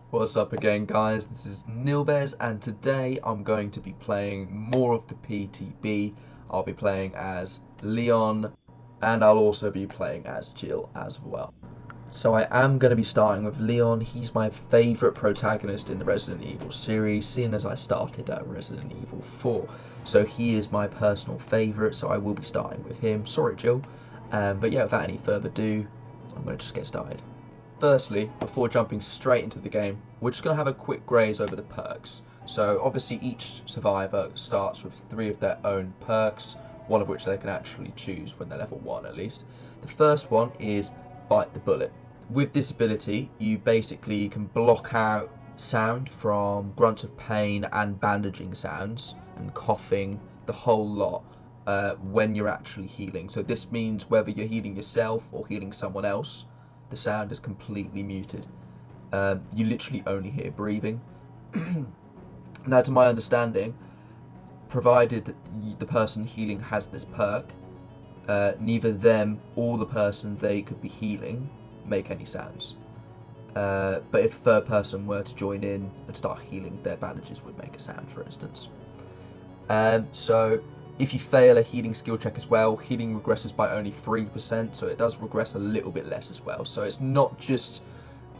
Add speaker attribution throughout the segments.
Speaker 1: What's up again, guys? This is Nilbez, and today I'm going to be playing more of the PTB. I'll be playing as Leon, and I'll also be playing as Jill as well. So I am going to be starting with Leon. He's my favourite protagonist in the Resident Evil series, seeing as I started at Resident Evil 4. So he is my personal favourite, so I will be starting with him. Sorry, Jill. But yeah, without any further ado, I'm going to just get started. Firstly, before jumping straight into the game, we're just going to have a quick graze over the perks. So obviously each survivor starts with 3 of their own perks, one of which they can actually choose when they're level 1 at least. The first one is Bite the Bullet. With this ability, you basically can block out sound from grunts of pain and bandaging sounds and coughing, the whole lot, when you're actually healing. So this means whether you're healing yourself or healing someone else, the sound is completely muted. You literally only hear breathing. Now, to my understanding, provided that the person healing has this perk, neither them or the person they could be healing make any sounds. But if a third person were to join in and start healing, their bandages would make a sound, for instance. So if you fail a healing skill check as well, healing regresses by only 3%, so it does regress a little bit less as well. So it's not just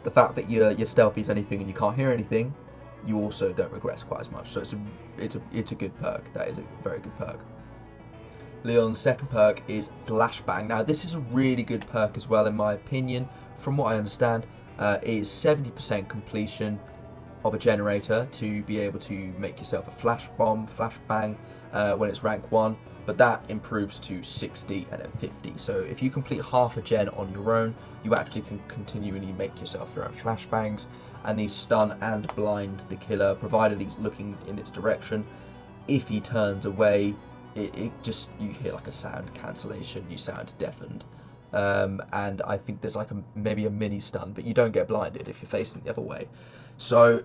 Speaker 1: the fact that you're stealthy as anything and you can't hear anything, you also don't regress quite as much. So it's a good perk. That is a very good perk. Leon's second perk is Flashbang. Now this is a really good perk as well in my opinion. From what I understand, it is 70% completion of a generator to be able to make yourself a flash bomb, flashbang, when it's rank 1, but that improves to 60 and then 50. So if you complete half a gen on your own, you actually can continually make yourself your own flashbangs, and these stun and blind the killer, provided he's looking in its direction. If he turns away, it just, you hear like a sound cancellation, you sound deafened. And I think there's like maybe a mini stun, but you don't get blinded if you're facing the other way. So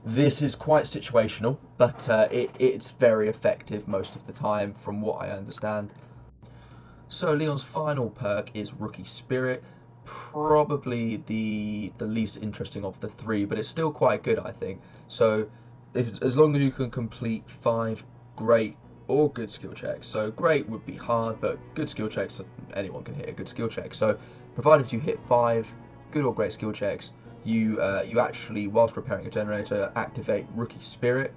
Speaker 1: this is quite situational, but it's very effective most of the time from what I understand. So Leon's final perk is Rookie Spirit, probably the least interesting of the 3, but it's still quite good, I think. So as long as you can complete 5 great or good skill checks. So great would be hard, but good skill checks, anyone can hit a good skill check. So provided you hit 5 good or great skill checks, you actually, whilst repairing a generator, activate Rookie Spirit.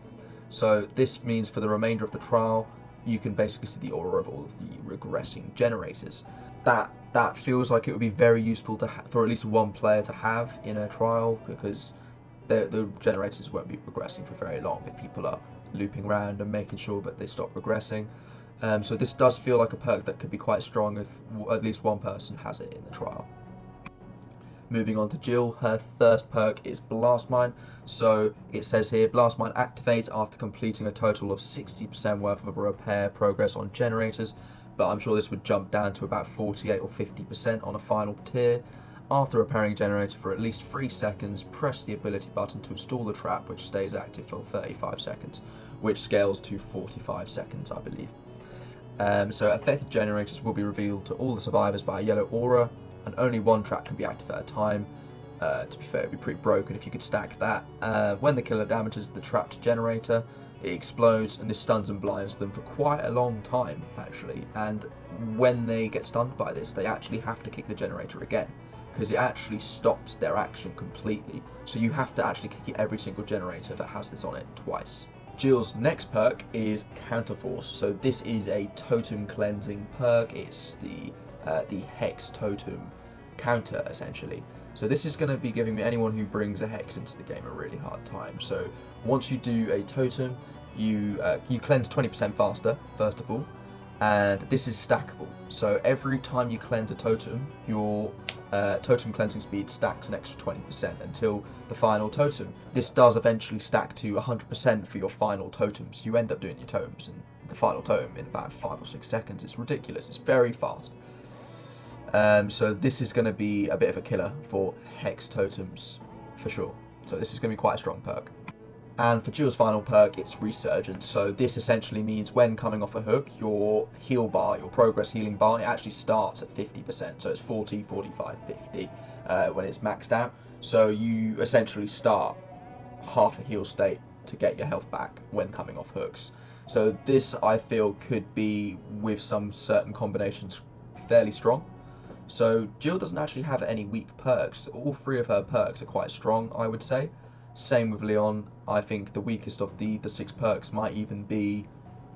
Speaker 1: So this means for the remainder of the trial, you can basically see the aura of all of the regressing generators. That feels like it would be very useful to for at least one player to have in a trial, because the generators won't be regressing for very long if people are looping around and making sure that they stop regressing. So this does feel like a perk that could be quite strong if at least one person has it in the trial. Moving on to Jill, her first perk is Blast Mine. So it says here, Blast Mine activates after completing a total of 60% worth of repair progress on generators, but I'm sure this would jump down to about 48 or 50% on a final tier. After repairing a generator for at least 3 seconds, press the ability button to install the trap, which stays active for 35 seconds, which scales to 45 seconds, I believe. So affected generators will be revealed to all the survivors by a yellow aura, and only one trap can be active at a time. To be fair, it would be pretty broken if you could stack that. When the killer damages the trapped generator, it explodes, and this stuns and blinds them for quite a long time, actually. And when they get stunned by this, they actually have to kick the generator again, because it actually stops their action completely. So you have to actually kick every single generator that has this on it twice. Jill's next perk is Counterforce. So this is a totem cleansing perk. It's the Hex totem counter, essentially. So this is going to be giving anyone who brings a Hex into the game a really hard time. So once you do a totem, you cleanse 20% faster, first of all, and this is stackable. So every time you cleanse a totem, your totem cleansing speed stacks an extra 20% until the final totem. This does eventually stack to 100% for your final totems. You end up doing your totems and the final totem in about 5 or 6 seconds. It's ridiculous. It's very fast. So this is going to be a bit of a killer for Hex totems for sure. So this is going to be quite a strong perk. And for Jill's final perk, it's Resurgence. So this essentially means when coming off a hook, your heal bar, your progress healing bar, it actually starts at 50%. So it's 40, 45, 50 when it's maxed out. So you essentially start half a heal state to get your health back when coming off hooks. So this, I feel, could be, with some certain combinations, fairly strong. So Jill doesn't actually have any weak perks. All three of her perks are quite strong, I would say. Same with Leon. I think the weakest of the 6 perks might even be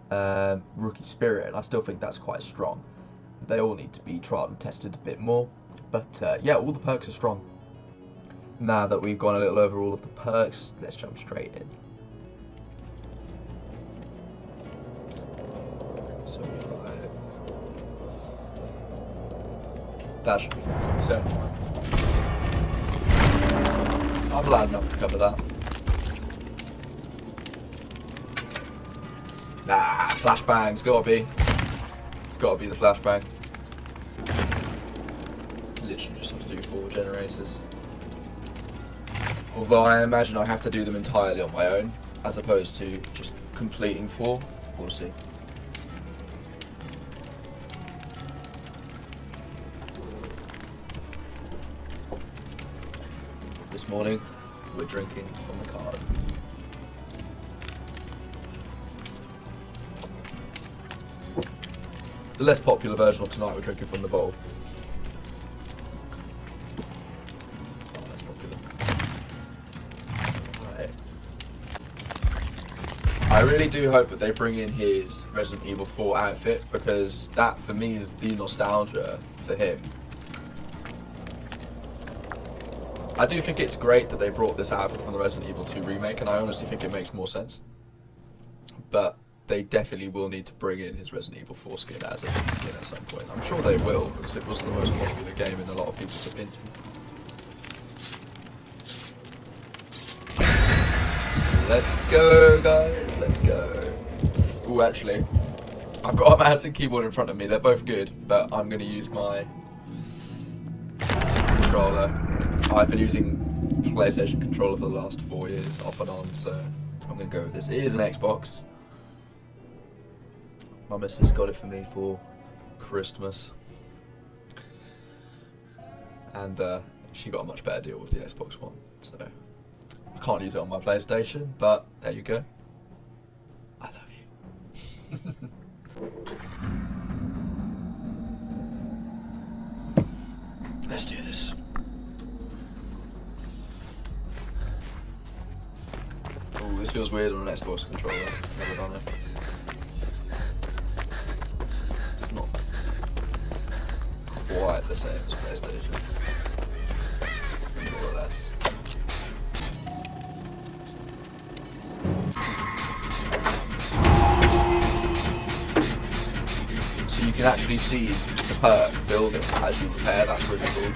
Speaker 1: Rookie Spirit, and I still think that's quite strong. They all need to be tried and tested a bit more. But yeah, all the perks are strong. Now that we've gone a little over all of the perks, let's jump straight in. 75. That should be fine. 75. I'm loud enough to cover that. Nah, flashbang's gotta be. It's gotta be the flashbang. Literally just have to do 4 generators. Although I imagine I have to do them entirely on my own, as opposed to just completing 4. We'll see. This morning, we're drinking from the card. The less popular version of tonight, we're drinking from the bowl. Less popular. Right. I really do hope that they bring in his Resident Evil 4 outfit, because that for me is the nostalgia for him. I do think it's great that they brought this outfit from the Resident Evil 2 remake, and I honestly think it makes more sense. But they definitely will need to bring in his Resident Evil 4 skin as a big skin at some point. I'm sure they will, because it was the most popular game in a lot of people's opinion. Let's go, guys, let's go. Ooh, actually, I've got a mouse and keyboard in front of me. They're both good, but I'm going to use my controller. I've been using PlayStation controller for the last 4 years, off and on, so I'm going to go with this. It is an Xbox. My missus got it for me for Christmas. And she got a much better deal with the Xbox One, so I can't use it on my PlayStation, but there you go. I love you. Let's do this. Oh, this feels weird on an Xbox controller. Never done it. It's not quite the same as PlayStation. More or less. So you can actually see the perk building as you repair. That's really cool.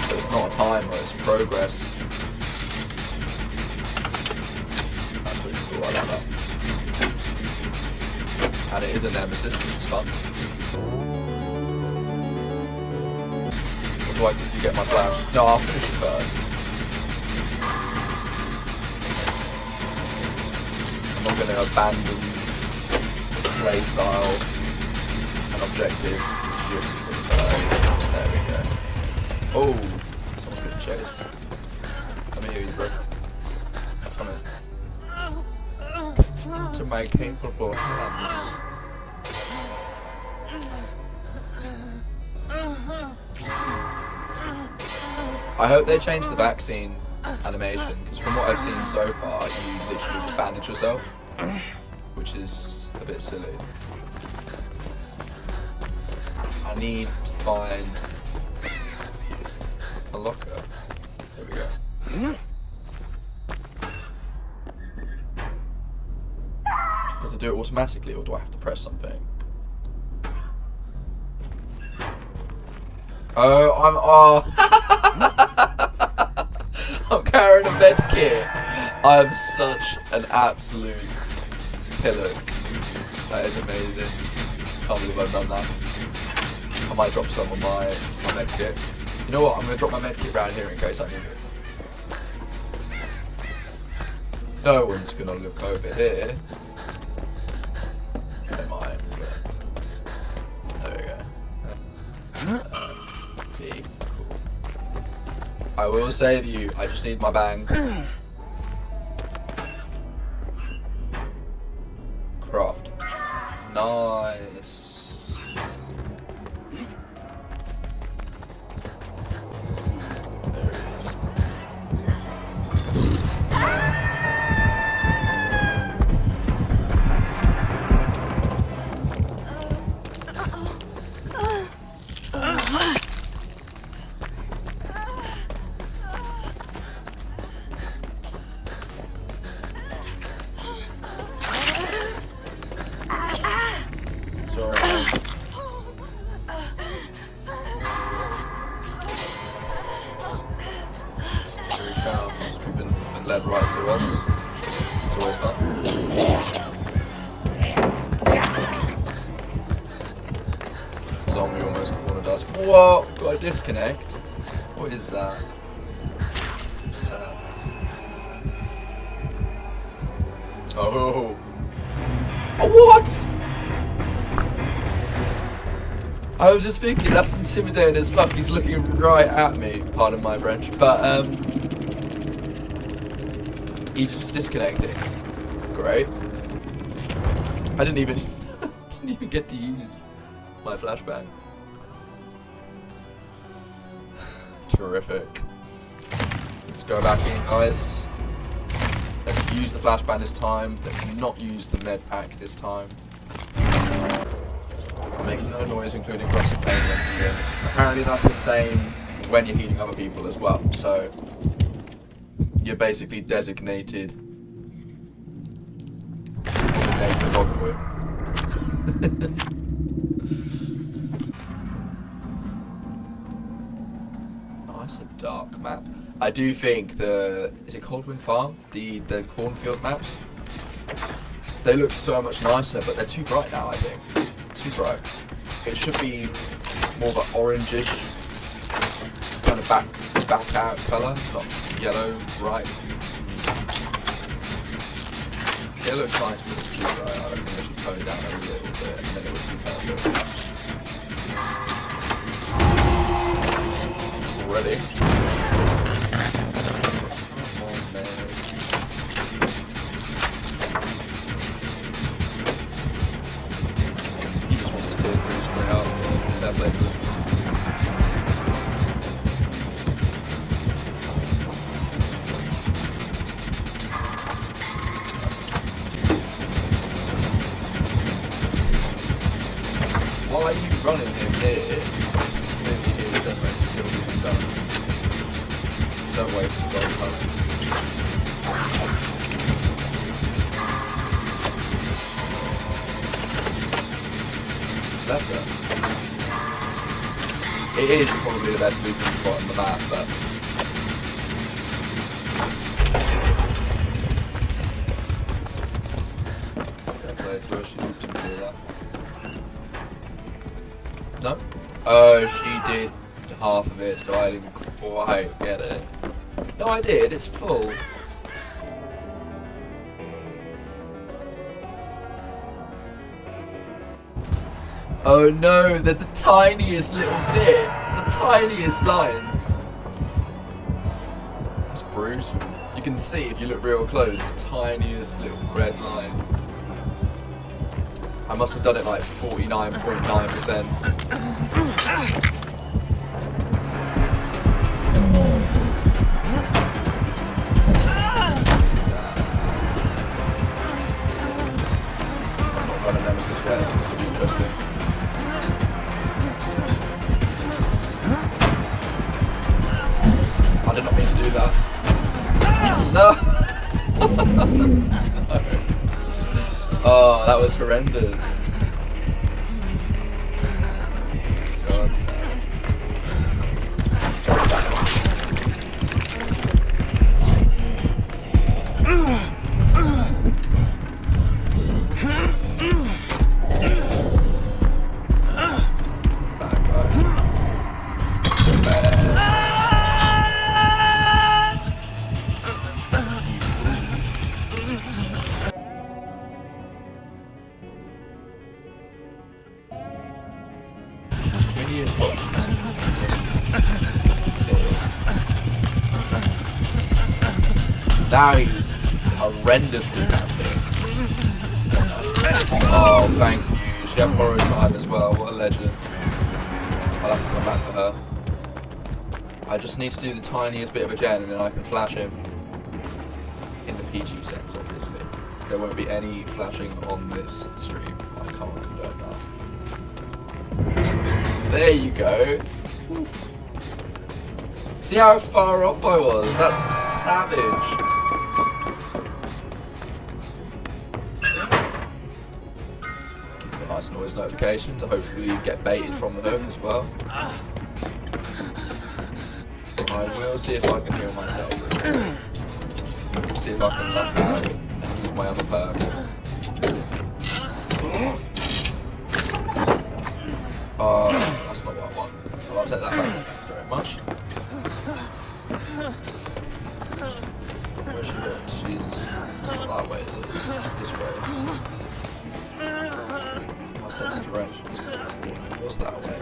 Speaker 1: So it's not a timer, it's progress. That's really cool, I like that. And it is a Nemesis, which is fun. Or do I quickly get my flash? No, I'll finish it first. I'm not going to abandon play style and objective just for the play. There we go. Oh, someone's getting chased. Let me hear you, bro. Come in. To my capable hands. I hope they change the vaccine animation, because from what I've seen so far, you literally just bandage yourself, which is a bit silly. I need to find a locker. There we go. Does it do it automatically, or do I have to press something? Oh, I'm carrying a med kit. I am such an absolute pillock. That is amazing. Can't believe I've done that. I might drop some on my med kit. You know what? I'm going to drop my med kit around here in case I need it. No one's gonna look over here. They might, but there we go. Be cool. I will save you. I just need my bang. Craft. Nice. There it is. Led right to us. It's always fun. Zombie almost cornered us. Whoa! Got a disconnect. What is that? Oh. Oh, what? I was just thinking that's intimidating as fuck. He's looking right at me. Pardon my French, but he's just disconnecting. Great. I didn't even get to use my flashbang. Terrific. Let's go back in, guys. Let's use the flashbang this time. Let's not use the med pack this time. Make no noise, including grunts of pain when healing. Apparently that's the same when you're healing other people as well. So you're basically designated dogwood. Oh, that's a dark map. I do think is it Coldwind Farm? The cornfield maps? They look so much nicer, but they're too bright now, I think. Too bright. It should be more of an orangish kind of back out colour, not yellow, bright. It looks nice, but it's too bright. I reckon they should tone it down a little bit, and then it would be perfect. Already. Come on, man. He just wants us to move straight out and then play to it. Why are you running him here? Maybe here, don't make still be done. Don't waste the gold time. Just left there. It is probably the best movement spot on the map, but don't play to her, she didn't do that. No? Oh, she did half of it, so I didn't quite get it. No, I did, it's full. Oh no, there's the tiniest little bit. The tiniest line. That's bruised. You can see if you look real close, the tiniest little red line. I must have done it like 49.9%. I'm not running Nemesis yet, it's going to be interesting. I did not mean to do that. No! No. Oh, that was horrendous. God. Now he's horrendously camping. Oh, thank you. She had borrowed time as well. What a legend. I'll have to come back for her. I just need to do the tiniest bit of a gen and then I can flash him. In the PG sense, obviously. There won't be any flashing on this stream. I can't condone that. There you go. See how far off I was? That's savage. Give a nice noise notification to hopefully get baited from the hook as well. I will see if I can heal myself. See if I can luck out and use my other perk. That's not what I want. Well, I'll take that back. Thank you very much. Where's she going? She's not that way, is it? It's this way. My sense of direction is what's that way?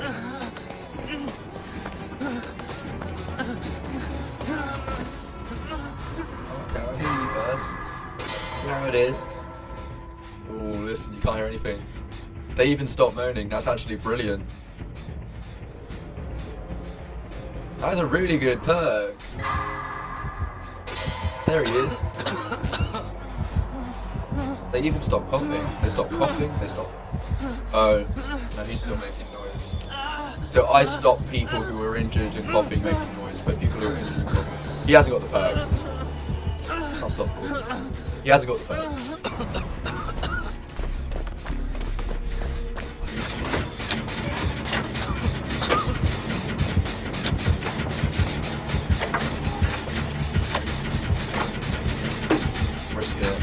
Speaker 1: Okay, I'll hear you first. See how it is. Oh, listen, you can't hear anything. They even stopped moaning. That's actually brilliant. That was a really good perk. There he is. They even stopped coughing. They stopped coughing. They stopped. Oh, no, he's still making noise. So I stopped people who were injured and coughing making noise, but people who are injured and coughing. He hasn't got the perk. I'll stop calling. He hasn't got the perk. Risk it.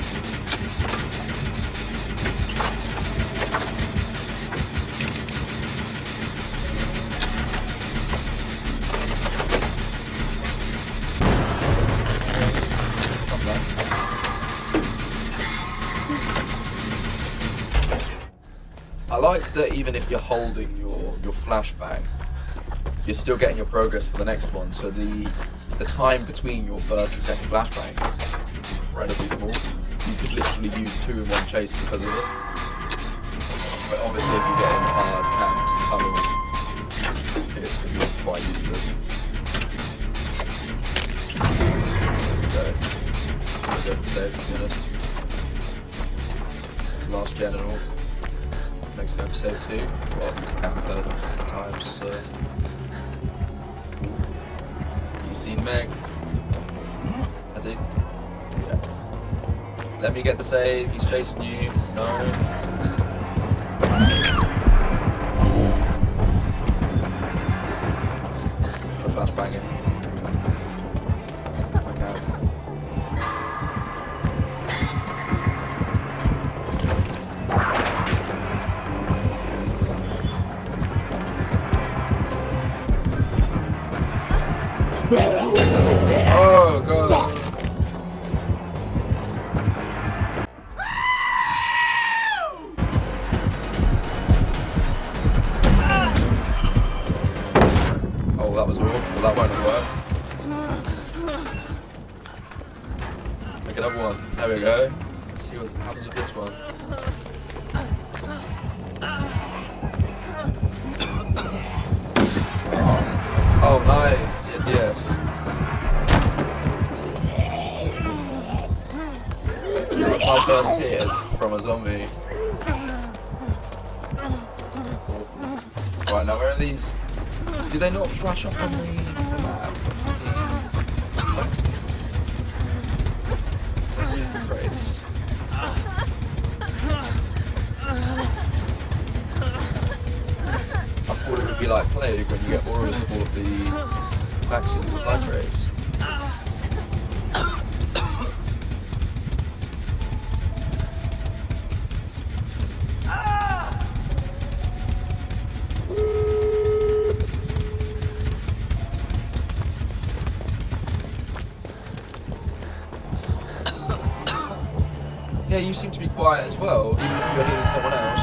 Speaker 1: I like that even if you're holding your flashbang, you're still getting your progress for the next one. So the time between your first and second flashbang is incredibly small. You could literally use 2 in one chase because of it. But obviously if you get in hard camped tunnels, it's going to be quite useless. Go for save, to be honest. Last gen and all. Next go for save 2. Well, it's camper times, so. You seen Meg? Has he? Yeah. Let me get the save. He's chasing you. No. Got a flashbang in. If I can. Oh god. Oh, that was awful. That won't have worked. Make another one. There we go. Let's see what happens with this one. Oh, nice. Yes. That's my first hit from a zombie. Right, now where are these? Do they not flash up on the map? Crates. I thought it would be like Plague when you get auras of all of the vaccines and blood rays. Yeah, you seem to be quiet as well, even if you're healing someone else.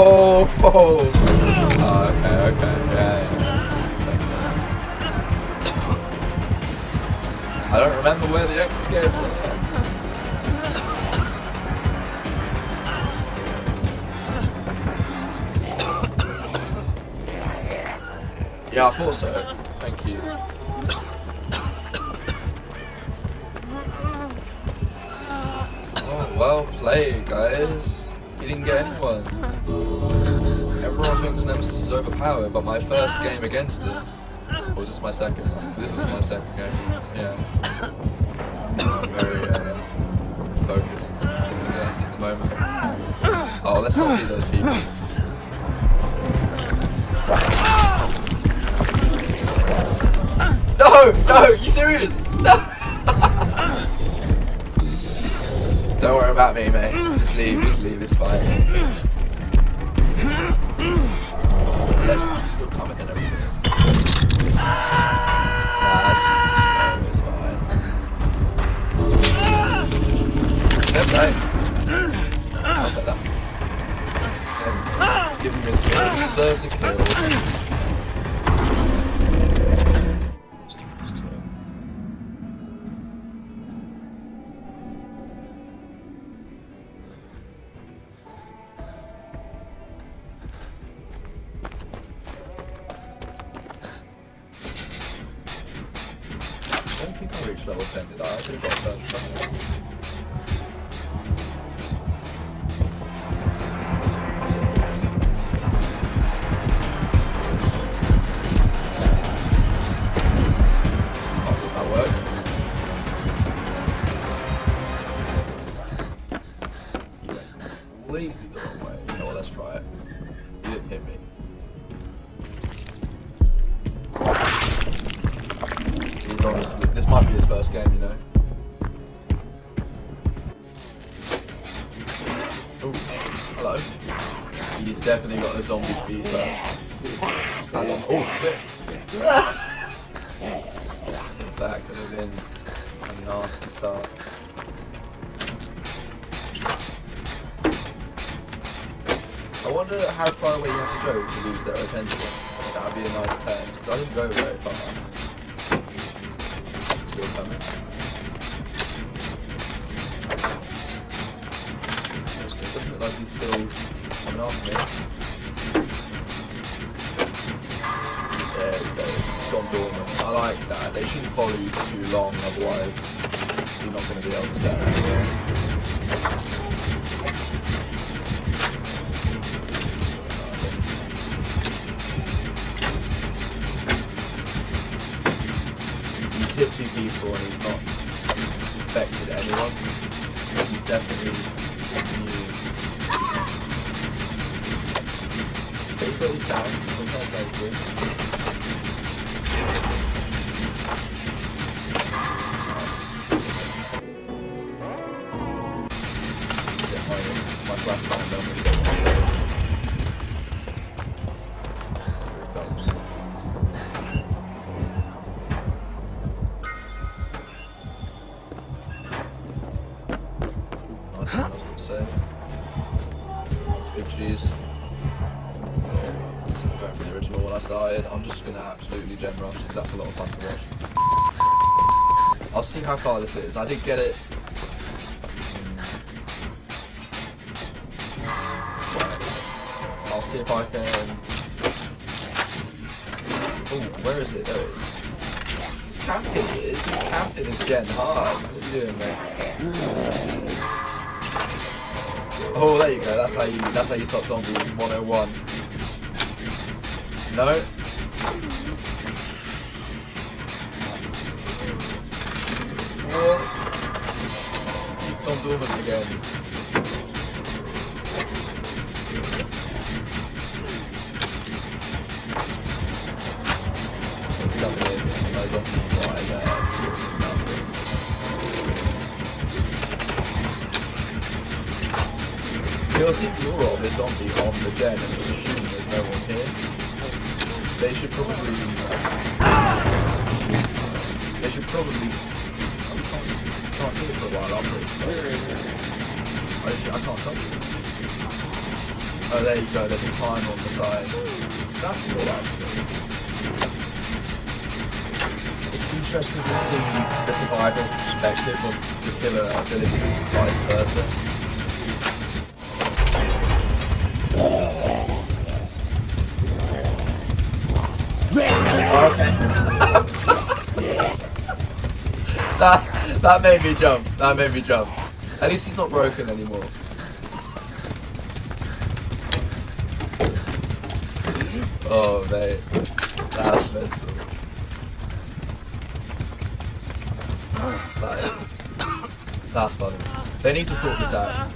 Speaker 1: Oh! Oh, okay, yeah. Makes sense. I don't remember where the exit gates are. Yeah, I thought so. Thank you. Oh, well played, guys. You didn't get anyone. Everyone thinks Nemesis is overpowered, but my first game against it. Or was this my second one? This is my second game. Yeah. I'm very focused at the moment. Oh, let's not be those people. No! No! You serious? No! Don't worry about me, mate. Just leave, it's fine. Legend's still coming and everything. Nah, it's fine. Step back. I'll get that. Give him his kill. He deserves a kill. I don't think I reached level 10, did I? I could have got first level. Oh, that worked. You went completely the wrong way. You know what, let's try it. You didn't hit me. Honestly, this might be his first game, you know. Oh, hello. He's definitely got the zombie speed, but oh, shit. That could have been a nasty start. I wonder how far away you have to go to lose their attention. That would be a nice turn, because I didn't go very far. Still coming. It doesn't look like he's still coming after me. There we go, it's gone dormant. I like that. They shouldn't follow you for too long, otherwise you're not going to be able to set it anywhere. Hit two people and he's not affected anyone. He's definitely new. But he's got his down. He's not very good. Get my flash down then we get one. Here it comes. Nice, I was going to say. That's good cheese. There he is. Going for the original when I started. I'm just going to absolutely gem rush because that's a lot of fun to watch. I'll see how far this is. I did get it. I'll see if I can. Oh, where is it? There it is. He's camping. He's camping his gen hard. What are you doing, mate? Oh, there you go. That's how you stop zombies. 101. No. What? He's gone dormant again. It's coming in. My zombie's right there. You'll see the aura of this zombie on the gen and just assume there's no one here. They should probably. I can't do it for a while after it's exposed. I can't touch it. Oh, there you go. There's a timer on the side. That's cool, actually. It's interesting to see the survival perspective of the killer abilities, vice versa. Okay. that made me jump. That made me jump. At least he's not broken anymore. Oh mate, that's mental. That's funny. They need to sort this out.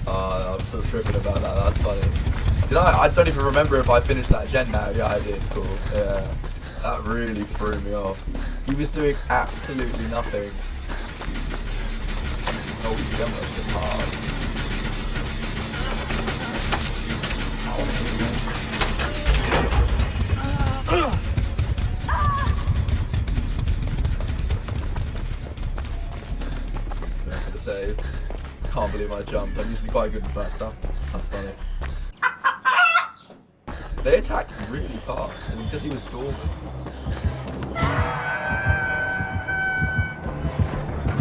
Speaker 1: Oh, I'm still tripping about that. That's funny. Did I don't even remember if I finished that gen now. Yeah, I did. Cool. Yeah. That really threw me off. He was doing absolutely nothing. Oh, he jumped up the hard. Going for the save. Can't believe I jumped. I'm usually quite good with that stuff. That's funny. They attacked really fast, and because he was dormant.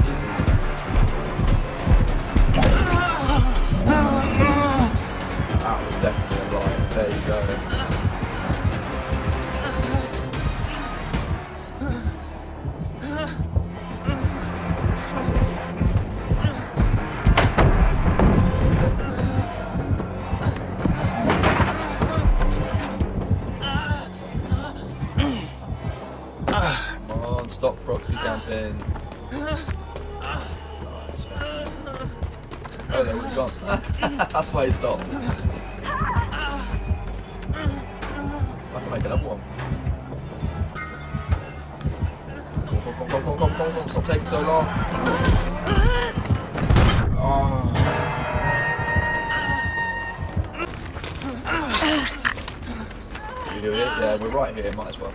Speaker 1: Easy. That was definitely a line. There you go. Stop proxy camping. Nice. Oh, they're already gone. That's why he stopped. I can make another one. Come. Stop taking so long. Oh. You do it? Yeah, we're right here, might as well.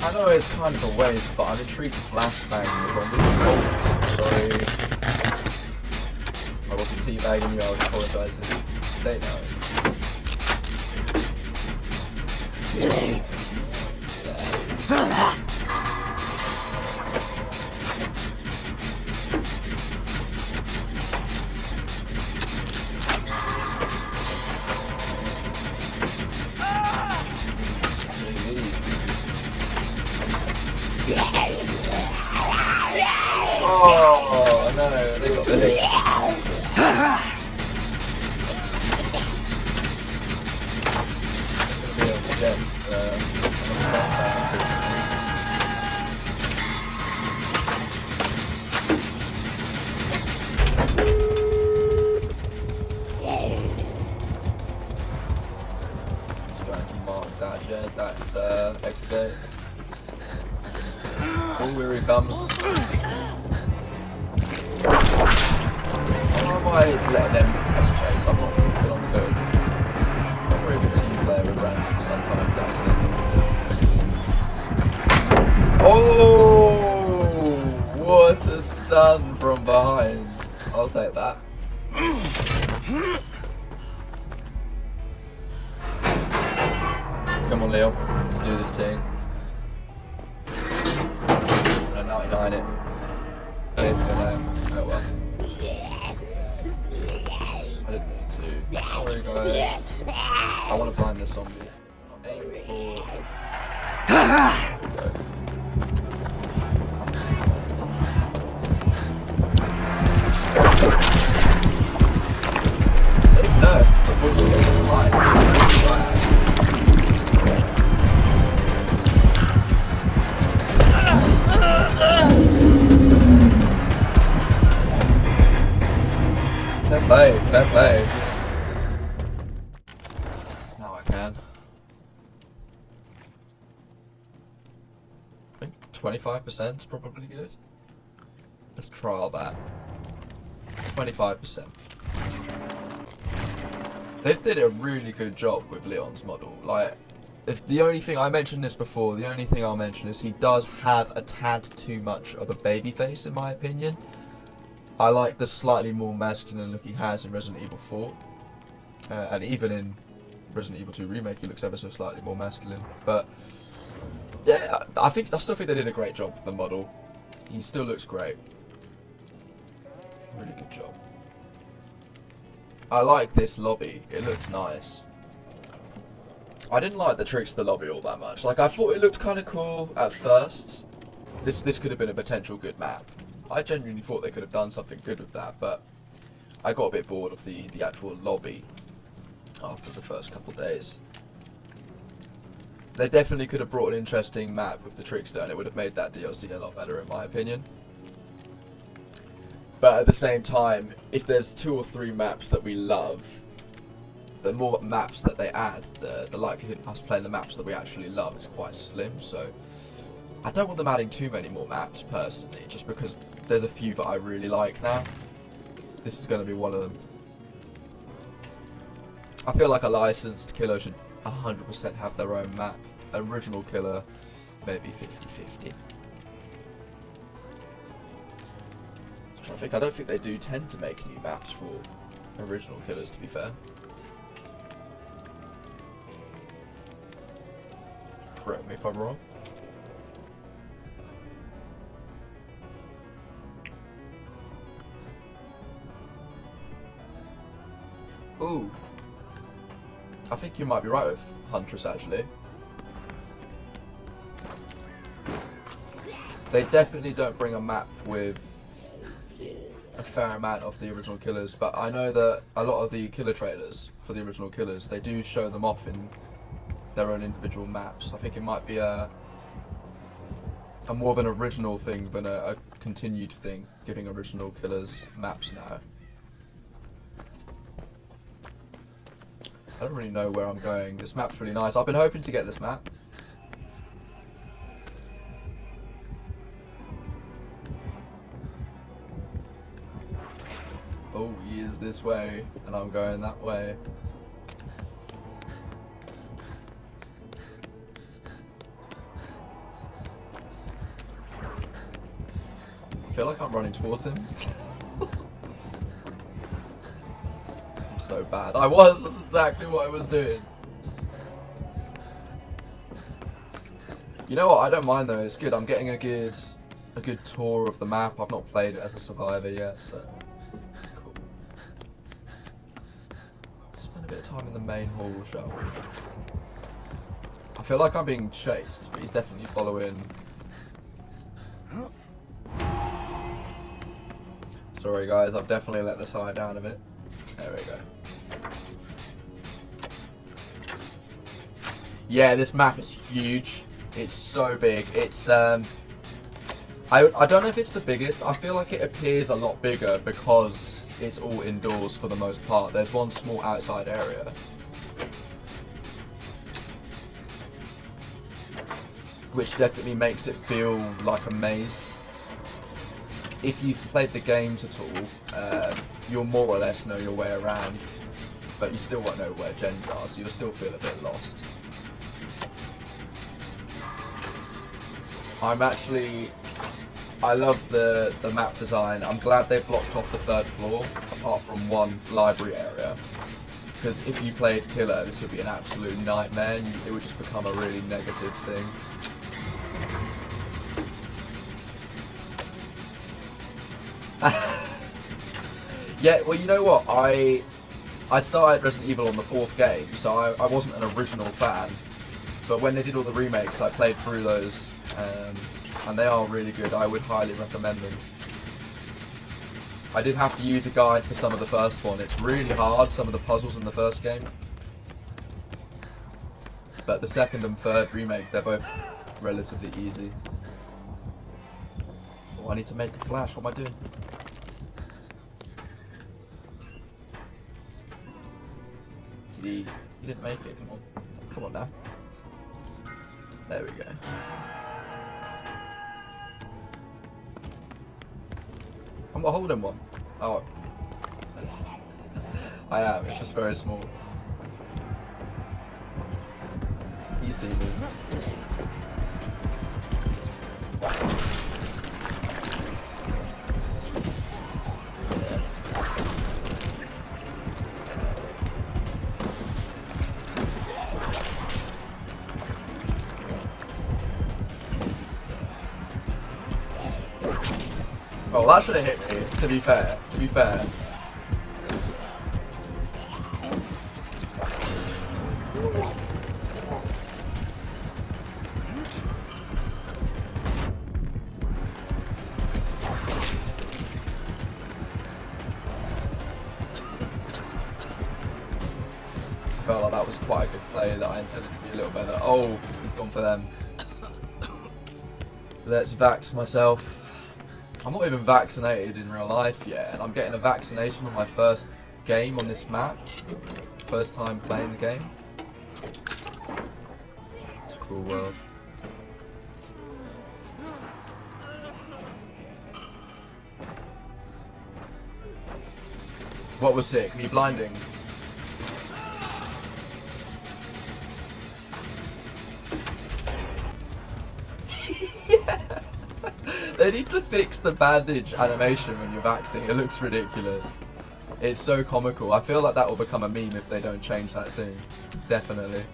Speaker 1: I know it's kind of a waste, but I'm intrigued to flashbang the zombie. Oh, sorry. I wasn't teabagging you, I was apologising. They know. Oh no, they got the hit. Just going to mark that jet, that exit gate. Oh, here he comes. Why am I letting them take chase? I'm not good on the field. I'm a very good team player with random sometimes accidentally. Oh, what a stun from behind. I'll take that. Come on, Leo. Let's do this thing. 99 it. Oh well. I didn't need to. Sorry guys. I want to blind this zombie. Aim for... fair play. Now I can. I think 25% is probably good. Let's trial that. 25%. They did a really good job with Leon's model. Like, if the only thing I mentioned this before, the only thing I'll mention is he does have a tad too much of a baby face, in my opinion. I like the slightly more masculine look he has in Resident Evil 4, and even in Resident Evil 2 Remake, he looks ever so slightly more masculine. But yeah, I still think they did a great job with the model. He still looks great. Really good job. I like this lobby. It looks nice. I didn't like the Trickster lobby all that much. Like, I thought it looked kind of cool at first. This could have been a potential good map. I genuinely thought they could have done something good with that, but I got a bit bored of the actual lobby after the first couple of days. They definitely could have brought an interesting map with the Trickster, and it would have made that DLC a lot better, in my opinion. But at the same time, if there's 2 or 3 maps that we love, the more maps that they add, the likelihood of us playing the maps that we actually love is quite slim. So I don't want them adding too many more maps, personally, just because there's a few that I really like now. This is going to be one of them. I feel like a licensed killer should 100% have their own map. Original killer, maybe 50-50. I don't think they do tend to make new maps for original killers, to be fair. Correct me if I'm wrong. Ooh. I think you might be right with Huntress, actually. They definitely don't bring a map with a fair amount of the original killers, but I know that a lot of the killer trailers for the original killers, they do show them off in their own individual maps. I think it might be a more of an original thing than a continued thing, giving original killers maps now. I don't really know where I'm going. This map's really nice. I've been hoping to get this map. Oh, he is this way, and I'm going that way. I feel like I'm running towards him. I'm so bad. That's exactly what I was doing. You know what, I don't mind though, it's good. I'm getting a good tour of the map. I've not played it as a survivor yet, so it's cool. Let's spend a bit of time in the main hall, shall we? I feel like I'm being chased, but he's definitely following. Sorry guys, I've definitely let the side down a bit. There we go. Yeah, this map is huge. It's so big. It's I don't know if it's the biggest. I feel like it appears a lot bigger because it's all indoors for the most part. There's one small outside area. Which definitely makes it feel like a maze. If you've played the games at all, you'll more or less know your way around, but you still won't know where gens are, so you'll still feel a bit lost. I love the map design. I'm glad they blocked off the 3rd floor, apart from one library area. Because if you played Killer, this would be an absolute nightmare, and it would just become a really negative thing. Yeah, well, you know what? I started Resident Evil on the 4th game, so I wasn't an original fan. But when they did all the remakes, I played through those, and they are really good. I would highly recommend them. I did have to use a guide for some of the first one. It's really hard, some of the puzzles in the first game. But the 2nd and 3rd remake, they're both relatively easy. Oh, I need to make a flash. What am I doing? He didn't make it. Come on. Come on now. There we go. I'm not holding one. Oh. I am. It's just very small. You see me. Oh, that should have hit me, to be fair. To be fair. I felt like that was quite a good play that I intended to be a little better. Oh, he's gone for them. Let's vax myself. I'm not even vaccinated in real life yet, and I'm getting a vaccination on my first game on this map. First time playing the game. It's a cool world. What was sick? Me blinding? Yeah. They need to fix the bandage animation when you're vaxing. It looks ridiculous. It's so comical. I feel like that will become a meme if they don't change that soon. Definitely.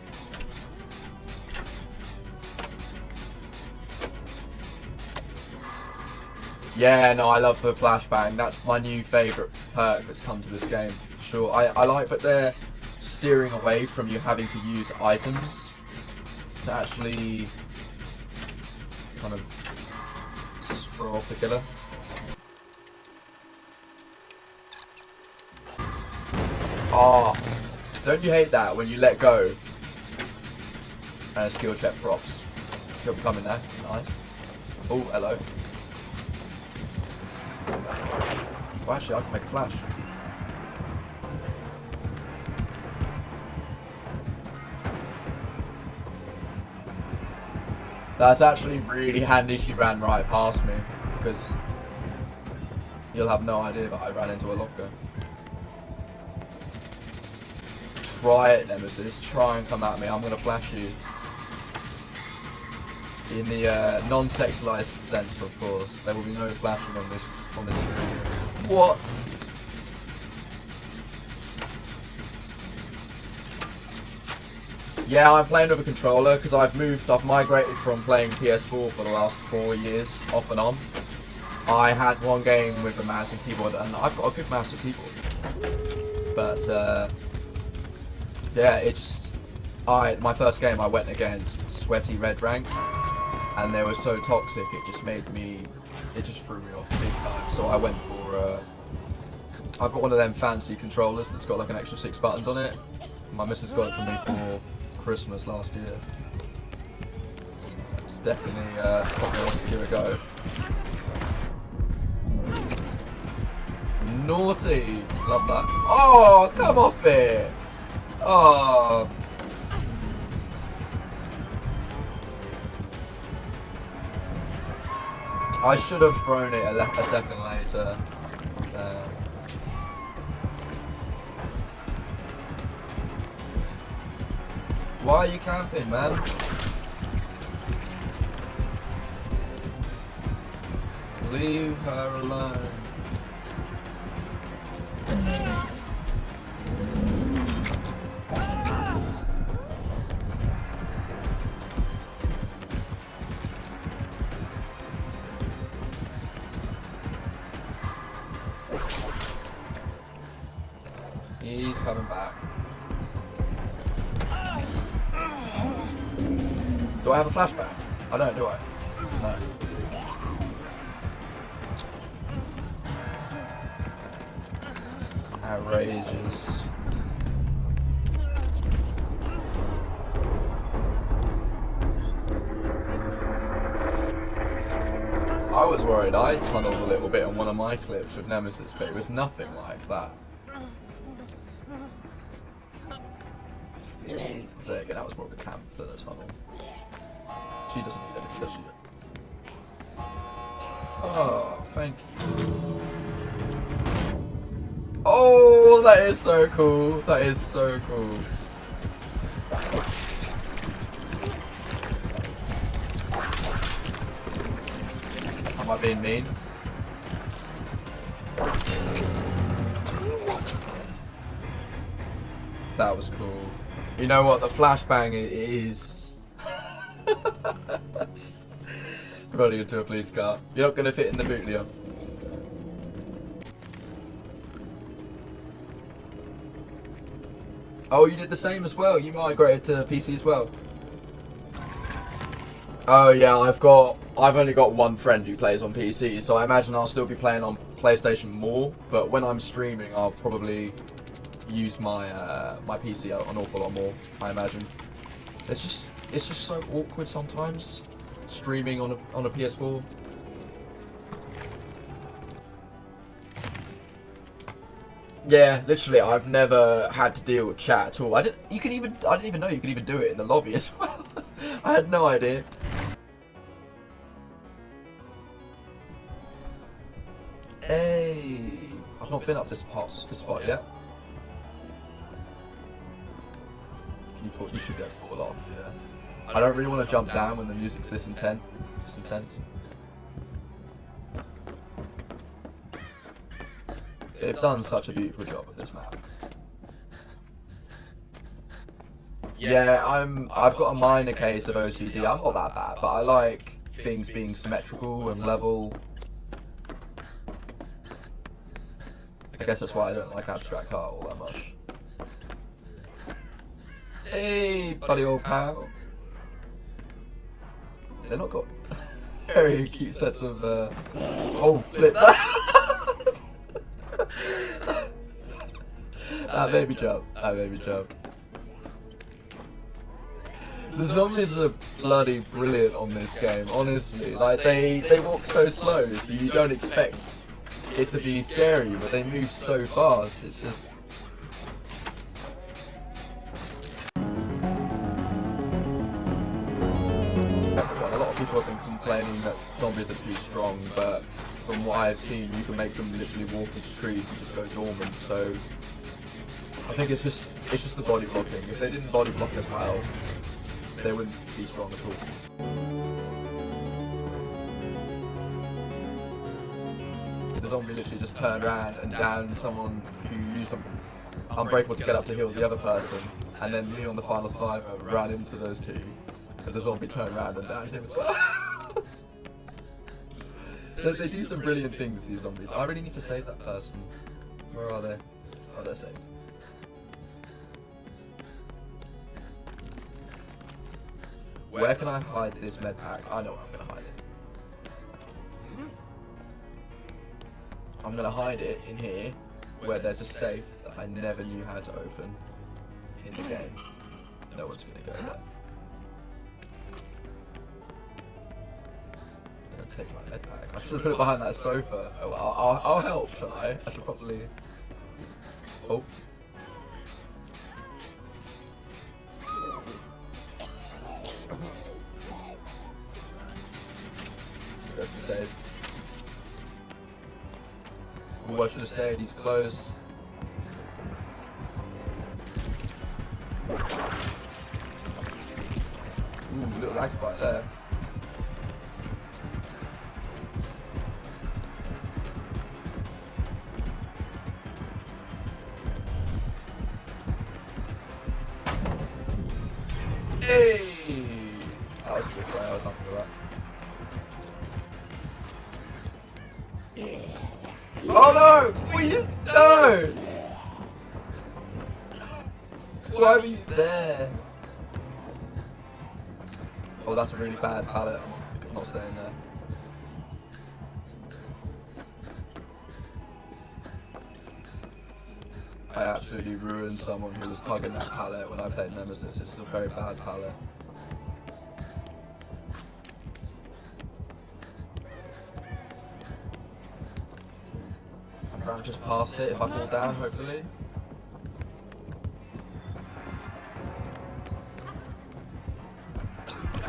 Speaker 1: Yeah, no, I love the flashbang. That's my new favourite perk that's come to this game. Sure, I like that they're steering away from you having to use items to actually kind of throw off the killer. Oh, don't you hate that when you let go and a skill check props? You'll be coming there. Nice. Oh, hello. Well, actually, I can make a flash. That's actually really handy she ran right past me, because you'll have no idea that I ran into a locker. Try it, Nemesis. Try and come at me. I'm going to flash you. In the non-sexualized sense, of course. There will be no flashing on this screen. What? Yeah, I'm playing with a controller because I've migrated from playing PS4 for the last 4 years, off and on. I had one game with a mouse and keyboard, and I've got a good mouse and keyboard. But, yeah, my first game I went against sweaty red ranks, and they were so toxic it just threw me off big time. So I went for, I've got one of them fancy controllers that's got like an extra 6 buttons on it. My missus got it for me for Christmas last year. It's definitely something I want to give a go. Naughty! Love that. Oh, come off it! Oh. I should have thrown it a second later. Why are you camping, man? Leave her alone. He's coming back. Do I have a flashback? I don't, do I? No. Outrageous. I was worried I tunneled a little bit on one of my clips with Nemesis, but it was nothing like that. There again, that was more of a camp for the tunnel. She doesn't need anything, does she? Oh, thank you. Oh, that is so cool. That is so cool. Am I being mean? That was cool. You know what? The flashbang is running into a police car. You're not going to fit in the boot, Leon. Oh, you did the same as well. You migrated to PC as well. Oh yeah, I've only got one friend who plays on PC, so I imagine I'll still be playing on PlayStation more. But when I'm streaming, I'll probably use my my PC an awful lot more. I imagine. It's just so awkward sometimes streaming on a PS4. Yeah, literally, I've never had to deal with chat at all. I didn't even know you could even do it in the lobby as well. I had no idea. Hey, I've not been up this spot yet. You should go fall off. Yeah. I don't really want to jump down when the music's this intense. They've done such a beautiful job with this map. Yeah, I've got a minor case of OCD. I'm not that bad, but I like things being symmetrical and level. I guess that's why I don't like abstract art all that much. Hey, buddy old pal. They're not got very cute sets of oh, flip that. That made me jump. The zombies are bloody brilliant on this game, honestly. Like, they walk so slow, so you don't expect it to be scary, but they move so fast, it's just... A lot of people have been complaining that zombies are too strong, but from what I've seen, you can make them literally walk into trees and just go dormant, so... I think it's just the body blocking. If they didn't body block as well, they wouldn't be strong at all. The zombie literally just turned around and downed someone who used Unbreakable to get up to heal the other person, and then Leon, the final survivor, ran into those two, and the zombie turned around and downed him as well. They do some brilliant things, these zombies. I really need to save that person. Where are they? Oh, they're saved. Where can I hide this med pack? I know where I'm going to hide it. I'm going to hide it in here, where there's a safe that I never knew how to open in the game. No one's going to go there. I'm going to take my med pack. I should have put it behind that sofa. Oh, I'll help, shall I? I should probably... Oh. Go to save. Oh, I should have stayed, he's close. Ooh, little lag spike there. Hey! That was a good play, I was happy with that. Oh no! Were you? No! Why were you there? Oh, that's a really bad pallet. I'm not staying there. I absolutely ruined someone who was hugging that pallet when I played Nemesis. It's a very bad pallet. I'm just past it if I fall down, hopefully.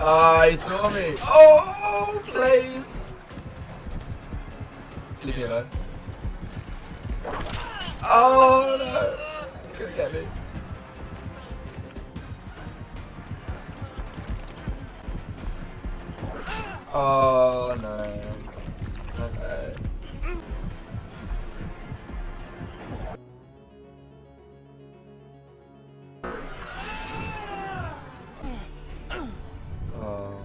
Speaker 1: Ah, he saw me. Oh, please. Leave me alone. Oh no. He's gonna get me. Oh no. Okay. Oh.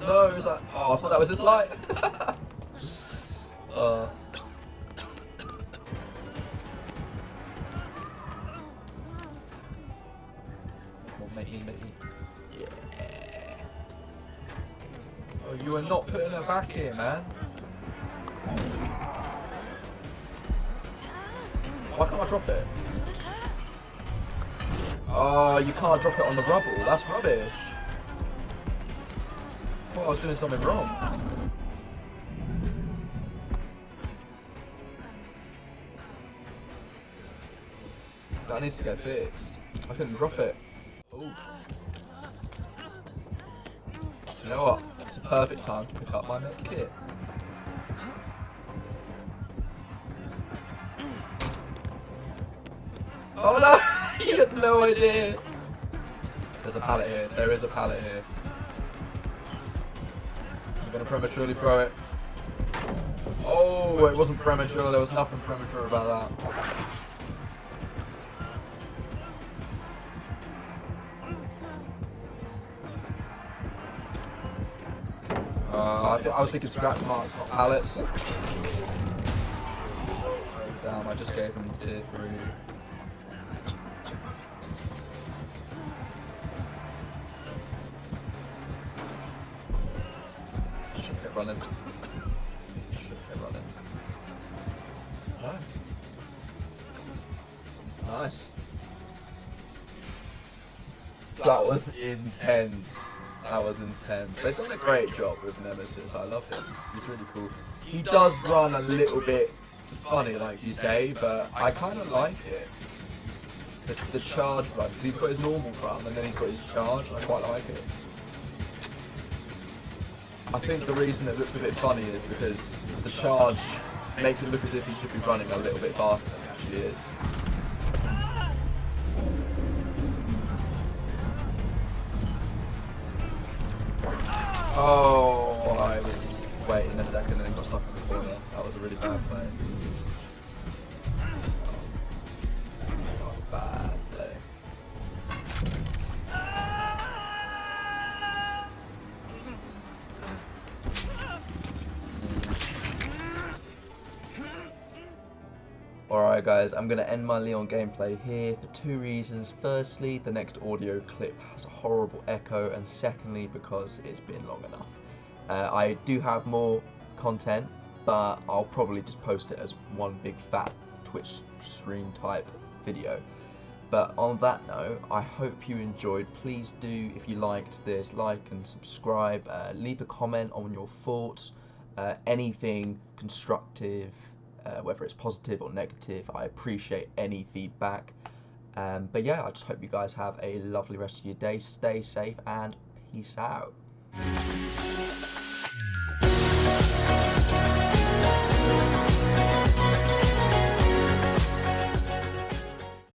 Speaker 1: No, it was like, oh, I thought that was his light. Oh. Come on, matey. Yeah. Oh, you are not putting her back here, man. Why can't I drop it? Oh, you can't drop it on the rubble. That's rubbish. I thought I was doing something wrong. That needs to get fixed. I couldn't drop it. Ooh. You know what? It's a perfect time to pick up my med kit. Oh no! You had no idea! There's a pallet here. There is a pallet here. I'm gonna prematurely throw it. Oh, it wasn't premature. There was nothing premature about that. I was thinking scratch marks, not pallets. Oh, damn, I just gave him tier 3. Should get running. Oh. Nice. That was intense. That was intense. They've done a great job with Nemesis. I love him. He's really cool. He does run a little bit funny, like you say, but I kind of like it. The charge run. He's got his normal run and then he's got his charge. I quite like it. I think the reason it looks a bit funny is because the charge makes it look as if he should be running a little bit faster than he actually is. Oh, I was waiting a second and then got stuck in the corner. That was a really bad play. That was a bad play. Alright guys, I'm going to end my Leon gameplay here for 2 reasons. Firstly, the next audio clip has a horrible echo, and secondly, because it's been long enough. I do have more content, but I'll probably just post it as one big fat Twitch stream type video. But on that note, I hope you enjoyed. Please do, if you liked this, like and subscribe. Leave a comment on your thoughts, anything constructive, whether it's positive or negative. I appreciate any feedback. But yeah, I just hope you guys have a lovely rest of your day. Stay safe and peace out.